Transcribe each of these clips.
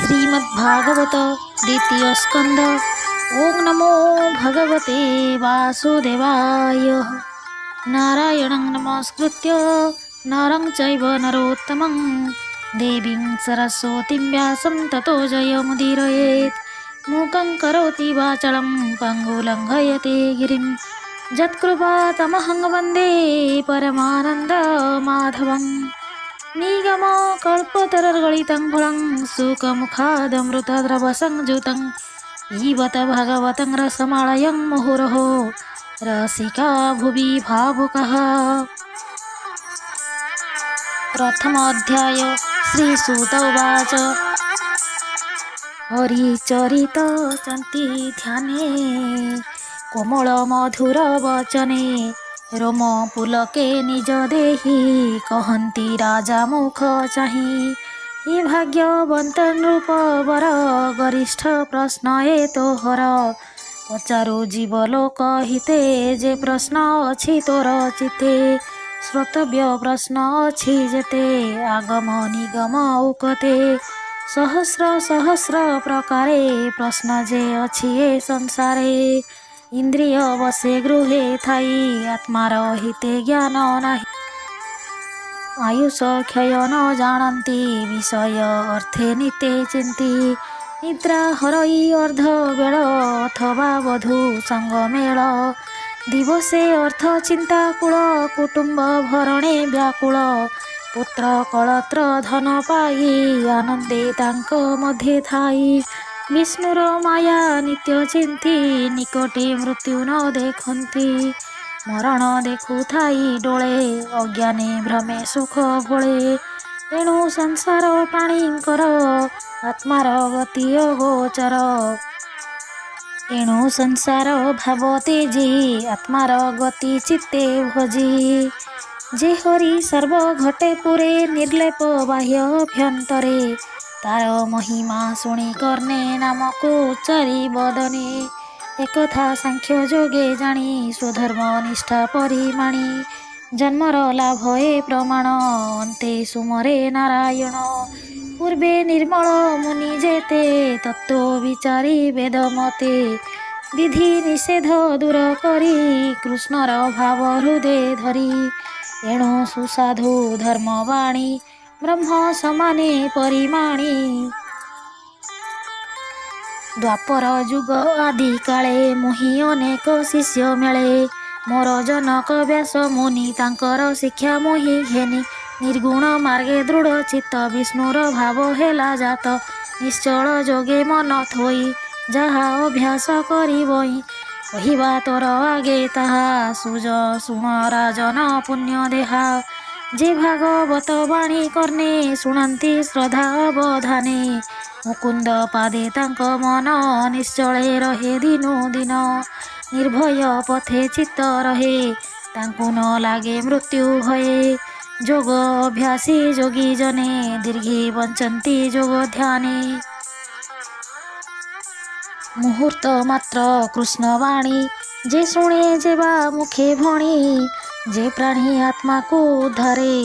श्रीमद्भागवत द्वितीय स्कंद। ओं नमो भगवते वासुदेवाय। नारायणं नमस्कृत्य नरं चैव नरोत्तमं देवीं सरस्वतीं व्यासं ततो जयमुदीरयेत्। मूकं करोति वाचालं पङ्गुलङ्घयते गिरिं यत्कृपातमहं वन्दे परमानन्दमाधवम्। निगम कल्पतरुर्गलितं फलं सुखमुखादमृतद्रवसंयुतं पिबत भगवतं रसमालयं मुहुरहो रसिका भुवि भावुकः। प्रथमोऽध्याय। श्रीसूत उवाच। हरिचरितचन्ति ध्याने कोमल मधुर वचने रोम पुलके निज देहि कहन्ति राजा मुख चाहि। ये भाग्यवन्त नृपवर गरिष्ठ प्रश्न ए तोहर पचारु जीवलोक हिते जे प्रश्न अछि तोर चिते श्रोतव्य प्रश्न अछि जेते आगम निगम उकते सहस्र सहस्र प्रकारे प्रश्न जे अछि ए संसारे इंद्रिय बसे गृहे थाई आत्मार हिते ज्ञान नाही आयुष क्षय न जानती विषय अर्थे निते चिंती निद्रा हरई अर्ध बेल अथवा बधू संग मेल दिवसे अर्थ चिंता कूल कुटुंब भरणे व्याकुल पुत्र कलत्र धन पाई आनंदे तांक मध्ये थाई विष्णुर माया नित्य चिंती निकटे मृत्यु न देखती मरण देखु थाई डोळे अज्ञाने भ्रमे सुख भोळे एणु संसार प्राणींकर आत्मार गति अगोचर एणु संसार भाव तेजी आत्मार गति चित्ते भजी जे हरि सर्व घटे पुरे निर्लेप बाह्य अभ्यंतरे तार महिमा शुणी कर्णे नामको उच्चारी बदने एकथा सांख्य जोगे जानी स्वधर्म निष्ठा परिमाणी जन्मर लाभ ए प्रमाण अन्ते सुमरे नारायण पूर्वे निर्मल मुनि जेते तत्व विचारी वेद मते विधि निषेध दूर करी कृष्णर भाव हृदय धरी एणु सुसाधु धर्मवाणी ब्रह्म समाने परिमाणी द्वापर जुग आदि काले मुहि अनेक शिष्य मेले मोर जनक व्यास मुनि तांकर शिक्षा मोहि घेनी निर्गुण मार्गे दृढ़ चित्त विष्णुर भाव हेला जात निश्चल जोगे मन थोई जहा अभ्यास करिबई कहिबा तोर आगे ताहा सुज सुण राजन पुण्य देहा जे भागवत वाणी कर्णे शुणन्ति श्रद्धा अवधाने मुकुंद पादे तांक मन निश्चले रहे दिनु दिन निर्भय पथे चित्त रहे तांकु न लागे मृत्यु भये जोग अभ्यासी जोगी जने दीर्घे बंचन्ति जोग ध्याने मुहूर्त मात्र कृष्ण वाणी जे शुणे जेबा मुखे भणी जे प्राणी आत्मा को उद्धारे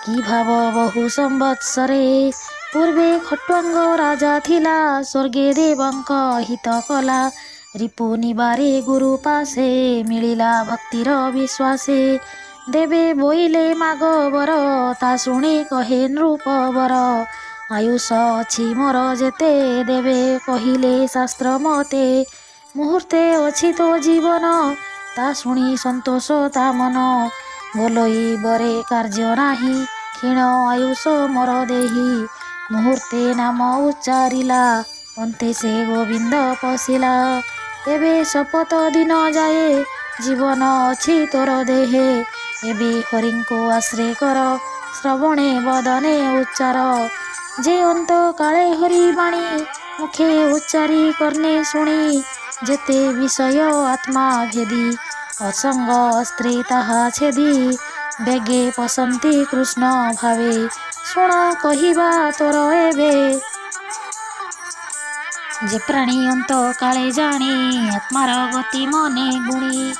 कि भाव बहु संवत्सरे पूर्वे खट्वांग राजा थिला स्वर्गे देवंक हित कला रिपु निबारे गुरु पासे मिलिला भक्तिर विश्वासे देवे बोइले माग बर ता शुणी कहे नृपवर आयुष अछि मोर जेते देवे कहिले शास्त्र मते मुहूर्ते अछि तो जीवन ता शुणी संतोष ता मन बोलई बरे कार्य नाही क्षीण आयुष मोर देही मुहूर्ते नाम उच्चारिला अन्ते से गोविंद पशिला एबे शपथ दिन जाए जीवन अछि तोर देहे एबे हरिंको आश्रय कर श्रवणे बदने उच्चार जे अंत काले हरि बाणी मुखे उच्चारी कर्णे शुणी जेते विषय आत्मा भेदी असंग स्त्री ताहा छेदी बेगे पसंती कृष्ण भावे शुण कहिबा तोर एबे जे प्राणी अंत काले जाने आत्मार गति मने गुणी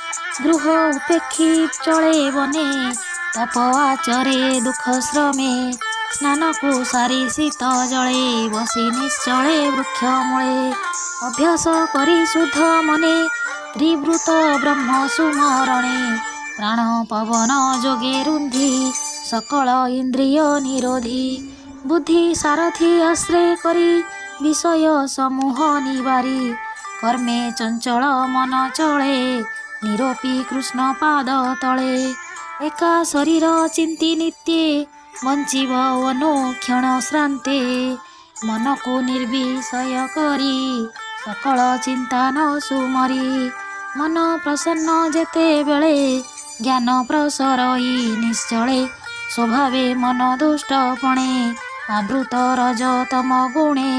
गृह उपेक्षी चले बने ताप आचरे दुख श्रमे ସ୍ନାନକୁ ସାରି ଶୀତ ଜଳେ ବସି ନିଶ୍ଚଳେ ବୃକ୍ଷ ମୂଳେ ଅଭ୍ୟାସ କରି ଶୁଦ୍ଧ ମନେ ତ୍ରିବୃତ ବ୍ରହ୍ମ ସୁମରଣେ ପ୍ରାଣ ପବନ ଯୋଗେ ରୁନ୍ଧି ସକଳ ଇନ୍ଦ୍ରିୟ ନିରୋଧି ବୁଦ୍ଧି ସାରଥି ଆଶ୍ରୟ କରି ବିଷୟ ସମୂହ ନିବାରି କର୍ମେ ଚଞ୍ଚଳ ମନ ଚଳେ ନିରୋପି କୃଷ୍ଣ ପାଦ ତଳେ ଏକା ଶରୀର ଚିନ୍ତି ନିତ୍ୟେ ବଞ୍ଚିବ ଅନୁକ୍ଷଣ ଶ୍ରାନ୍ତେ ମନକୁ ନିର୍ବିଷୟ କରି ସକଳ ଚିନ୍ତା ନ ସୁମରି ମନ ପ୍ରସନ୍ନ ଯେତେବେଳେ ଜ୍ଞାନ ପ୍ରସରଇ ନିଶ୍ଚଳେ ସ୍ୱଭାବେ ମନ ଦୁଷ୍ଟପଣେ ଆବୃତ ରଜତମ ଗୁଣେ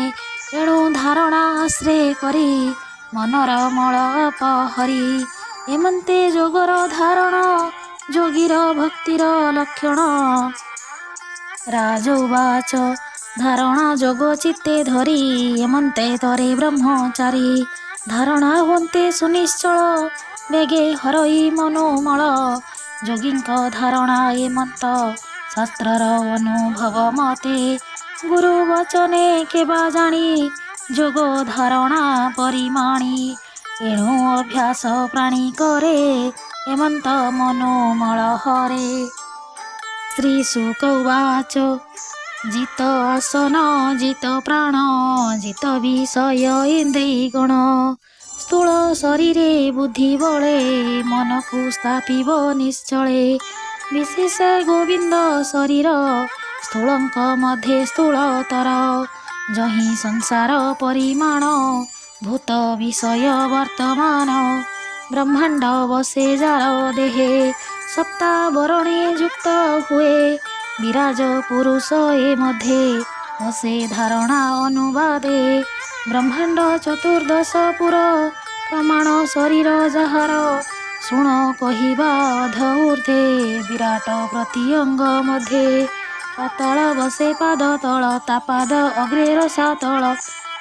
ଏଣୁ ଧାରଣା ଆଶ୍ରୟ କରି ମନର ମଳ ଅପହରି ଏମନ୍ତେ ଯୋଗର ଧାରଣ ଯୋଗୀର ଭକ୍ତିର ଲକ୍ଷଣ ରାଜଉବାଚ ଧାରଣା ଯୋଗ ଚିତ୍ତେ ଧରି ଏମନ୍ତେ ତରେ ବ୍ରହ୍ମଚାରୀ ଧାରଣା ହୁଅନ୍ତେ ସୁନିଶ୍ଚଳ ବେଗେ ହରଇ ମନୋମଳ ଯୋଗୀଙ୍କ ଧାରଣା ଏମନ୍ତ ଶାସ୍ତ୍ରର ଅନୁଭବ ମତେ ଗୁରୁ ବଚନେ କେବା ଜାଣି ଯୋଗ ଧାରଣା ପରିମାଣି ଏଣୁ ଅଭ୍ୟାସ ପ୍ରାଣୀ କରେ ଏମନ୍ତ ମନୋମଳ ହରେ। ଶ୍ରୀ ଶୁକ ଉବାଚ ଜିତ ଆସନ ଜିତ ପ୍ରାଣ ଜିତ ବିଷୟ ଇନ୍ଦ୍ରିୟ ଗଣ ସ୍ଥୂଳ ଶରୀରେ ବୁଦ୍ଧି ବଳେ ମନକୁ ସ୍ଥାପିବ ନିଶ୍ଚଳେ ବିଶେଷ ଗୋବିନ୍ଦ ଶରୀର ସ୍ଥୂଳଙ୍କ ମଧ୍ୟରେ ସ୍ଥୂଳତର ଯହିଁ ସଂସାର ପରିମାଣ ଭୂତ ବିଷୟ ବର୍ତ୍ତମାନ ବ୍ରହ୍ମାଣ୍ଡ ବସେ ଯାର ଦେହେ ସପ୍ତାବରଣେ ଯୁକ୍ତ ହୁଏ ବିରାଜ ପୁରୁଷ ଏ ମଧ୍ୟେ ବସେ ଧାରଣା ଅନୁବାଦେ ବ୍ରହ୍ମାଣ୍ଡ ଚତୁର୍ଦଶ ପୁର ପ୍ରମାଣ ଶରୀର ଯାହାର ଶୁଣ କହିବା ଅଧ ଊର୍ଦ୍ଧ୍ୱେ ବିରାଟ ପ୍ରତି ଅଙ୍ଗ ମଧ୍ୟେ ପାତଳ ବସେ ପାଦ ତଳ ତା ପାଦ ଅଗ୍ରେ ରସାତଳ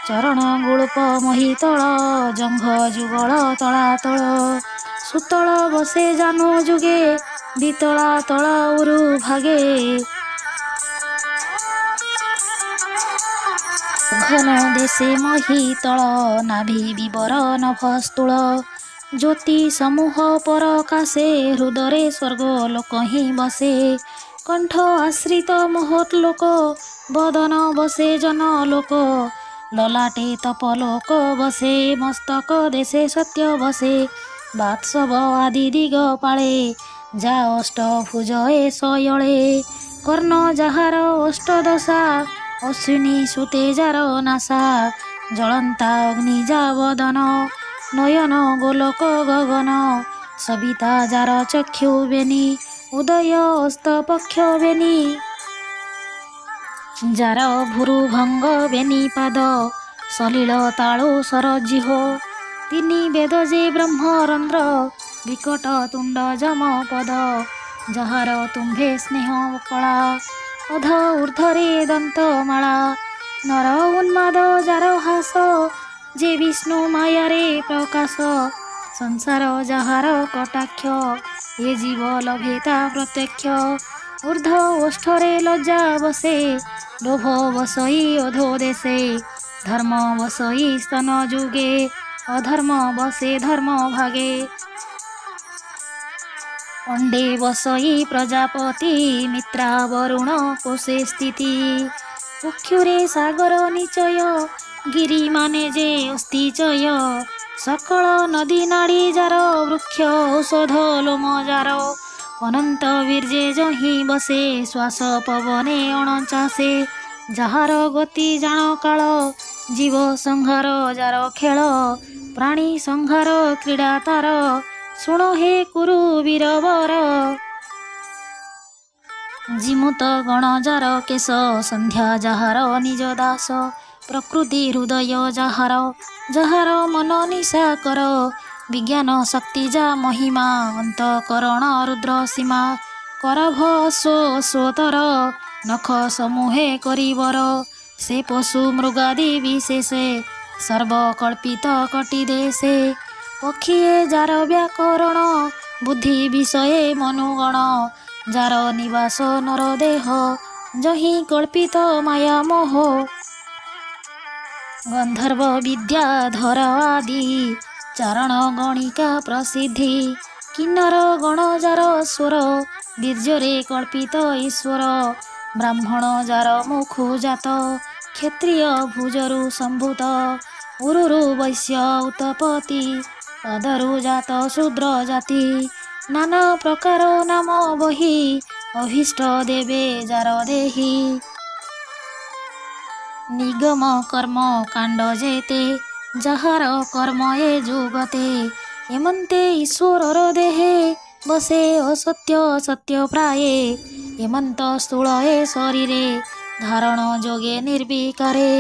ଚରଣ ଗୁଳ୍ପ ମହିତଳ ଜଙ୍ଘ ଯୁଗଳ ତଳାତଳ ସୁତଳ ବସେ ଜାନୁ ଯୁଗେ ବିତଳା ତଳ ଉରୁ ଭାଗେ ଘନ ଦେଶେ ମହିତଳ ନାଭି ବିବର ନଭସ୍ତୁଳ ଜ୍ୟୋତି ସମୂହ ପରକାଶେ ହୃଦରେ ସ୍ୱର୍ଗ ଲୋକ ହିଁ ବସେ କଣ୍ଠ ଆଶ୍ରିତ ମହତ୍ ଲୋକ ବଦନ ବସେ ଜନ ଲୋକ ଲଲାଟେ ତପଲୋକ ବସେ ମସ୍ତକ ଦେଶେ ସତ୍ୟ ବସେ ବାତ୍ସବ ଆଦି ଦିଗ ପାଳେ ଯା ଅଷ୍ଟଭୁଜ ଏ ଶୟଳେ କର୍ଣ୍ଣ ଯାହାର ଅଷ୍ଟଦଶା ଅଶ୍ୱିନୀ ସୁତେ ଯାର ନାସା ଜଳନ୍ତା ଅଗ୍ନି ଯା ବଦନ ନୟନ ଗୋଲକ ଗଗନ ସବିତା ଯାର ଚକ୍ଷୁ ବେନି ଉଦୟ ଅସ୍ତ ପକ୍ଷ ବେନି ଯାର ଭୁରୁ ଭଙ୍ଗ ବେନି ପାଦ ସଲିଳ ତାଳୁ ସରଜିହ ତିନି ବେଦ ଯେ ବ୍ରହ୍ମରନ୍ଧ୍ର ବିକଟ ତୁଣ୍ଡ ଯମ ପଦ ଯାହାର ତୁମ୍ଭେ ସ୍ନେହ କଳା ଅଧ ଊର୍ଦ୍ଧ୍ୱରେ ଦନ୍ତମାଳା ନର ଉନ୍ମାଦ ଯାର ହାସ ଯେ ବିଷ୍ଣୁ ମାୟାରେ ପ୍ରକାଶ ସଂସାର ଯାହାର କଟାକ୍ଷ ଏ ଜୀବ ଲଭେ ତା ପ୍ରତ୍ୟକ୍ଷ ଊର୍ଦ୍ଧ୍ୱ ଓଷ୍ଠରେ ଲଜ୍ଜା ବସେ ଲୋଭ ବସଇ ଅଧୋ ଦେଶେ ଧର୍ମ ବସଇ ସ୍ତନ ଯୁଗେ ଅଧର୍ମ ବସେ ଧର୍ମ ଭାଗେ ଅଣ୍ଡେ ବସଇ ପ୍ରଜାପତି ମିତ୍ରା ବରୁଣ କୋଶେ ସ୍ଥିତି ଚକ୍ଷୁରେ ସାଗର ନିଚୟ ଗିରି ମାନେ ଯେ ଅସ୍ତିଚୟ ସକଳ ନଦୀ ନାଡ଼ି ଯାର ବୃକ୍ଷ ଔଷଧ ଲୋମ ଯାର ଅନନ୍ତ ବୀର୍ଯ୍ୟେ ଯହିଁ ବସେ ଶ୍ୱାସ ପବନେ ଅଣଚାଷେ ଯାହାର ଗତି ଜାଣ କାଳ ଜୀବ ସଂହାର ଯାର ଖେଳ ପ୍ରାଣୀ ସଂହାର କ୍ରୀଡ଼ା ତାର ଶୁଣ ହେ କୁରୁ ବୀରବର ଜିମୁତ ଗଣ ଯାର କେଶ ସନ୍ଧ୍ୟା ଯାହାର ନିଜ ଦାସ ପ୍ରକୃତି ହୃଦୟ ଯାହାର ଯାହାର ମନ ନିଶା କର ବିଜ୍ଞାନ ଶକ୍ତି ଯା ମହିମା ଅନ୍ତଃକରଣ ରୁଦ୍ର ସୀମା କରଭ ଅଶ୍ୱତର ନଖ ସମୂହେ କରିବର ସେ ପଶୁ ମୃଗାଦି ବିଶେଷେ ସର୍ବକଳ୍ପିତ କଟି ଦେଶେ ପକ୍ଷୀଏ ଯାର ବ୍ୟାକରଣ ବୁଦ୍ଧି ବିଷये ମନୁଗଣ ଯାର ନିବାସ ନର ଦେହ जहि कल्पित माया मोह गंधर्व विद्याधर आदि चारण गणिका प्रसिद्धि किन्नर गणजार स्वर बीर्जरे कल्पित ईश्वर ब्राह्मण जार मुखु जात क्षत्रिय भुजरु संभूत उरुरु वैश्य उत्पत्ति पदरु जात शूद्र जाति नाना प्रकार नाम बही अभीष्ट देवे जार देही निगम कर्म कांड जेते ଯାହାର କର୍ମ ଏ ଯୁଗତେ ଏମନ୍ତେ ଈଶ୍ୱରର ଦେହେ ବସେ ଅସତ୍ୟ ସତ୍ୟ ପ୍ରାୟେ ଏମନ୍ତ ସ୍ଥୂଳ ଏ ଶରୀରେ ଧାରଣ ଯୋଗେ ନିର୍ବିକାରେ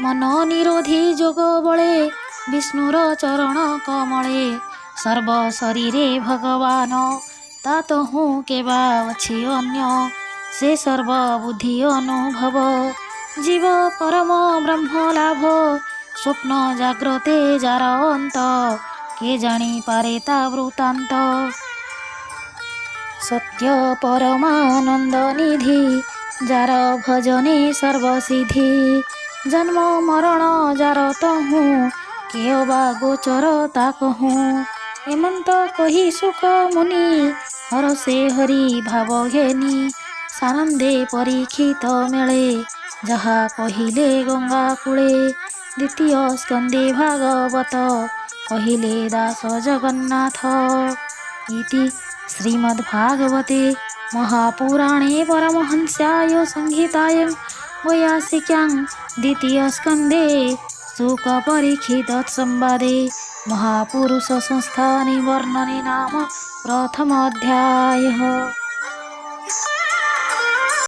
ମନ ନିରୋଧୀ ଯୋଗ ବଳେ ବିଷ୍ଣୁର ଚରଣ କମଳେ ସର୍ବ ଶରୀରେ ଭଗବାନ ତା ତହୁଁ କେବା ଅଛି ଅନ୍ୟ ସେ ସର୍ବ ବୁଦ୍ଧି ଅନୁଭବ जीव परम ब्रह्म लाभ स्वप्न जाग्रते जार अंत के जानी पारे ता वृत्तांत सत्य परमानंद निधि जार भजने सर्वसिद्धि जन्म मरण जार तहु के अबा गोचर ता कहूँ एमंत कही सुख मुनि हरसे हरि भाव घेनी सानंदे परीक्षित मेले जहा कहिले गंगा कूले द्वितीय स्कंदे भागवत कहिले दास जगन्नाथ इति श्रीमद्भागवते महापुराणे परमहंस्याय संहितायां वैयासिक्यां द्वितीय स्कंदे शुक परीक्षित संवादे महापुरुष संस्थानि वर्णने नाम प्रथम अध्यायः।